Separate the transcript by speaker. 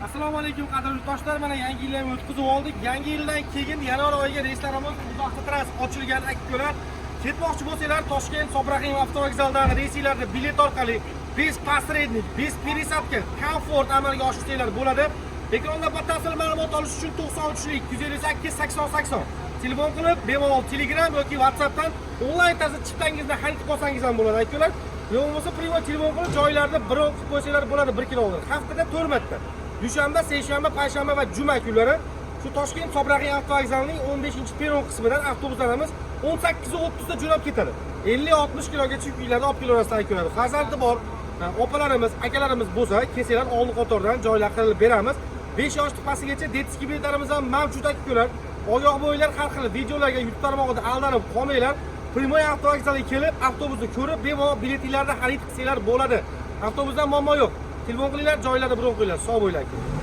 Speaker 1: Assalomu alaykum qadrli yurtdoshlar, mana yangi yilni o'tkazib oldik. Yangi yildan keyin yanvar oyiga reyslarimiz Uzoqtrans ochilgan akalar. Ketmoqchi bo'lsanglar, Toshkent Sobrag'im avtovokzalidagi reyslarda bilet orqali bez posrednik, bez пересадка, komfort amalga oshirsanglar bo'ladi. Ekranda batafsil ma'lumot olish uchun 93 258 80 80 telefon qilib, bemalol Telegram yoki WhatsAppdan onlayn tarzda chiptangizni xarid qilsangiz ham bo'ladi akalar. Yo'qmasa privat telefon qilib joylarda birov qilib qo'ysanglar bo'ladi 1 kilometr. Haftada 4 marta. Dushanba, seshanba, payshanba va juma kunlari shu Toshkent Sobrag'im avtovokzalining 15-peron qismidan avtobuslarimiz 18:30 da jo'nab ketadi. 50-60 kilogacha yuklarni olib kelaverasiz akalar. Farzandi bor opalarimiz, akalarimiz bo'lsa, kelsalar oldin qatordan joylar qilib beramiz. 5 yosh pastgacha detskiy biletlarimiz ham mavjud akalar. Oyoq bo'ylar har xil videolarga YouTube tarmog'ida aldanib qolmanglar. Primoy avtovokzaliga kelib, avtobusni ko'rib, bemalol biletlarni xarid qilsanglar bo'ladi. Avtobusdan muammo yo'q. Telefon qilinglar, joylarda birov qo'yinglar. Sog' bo'linglar.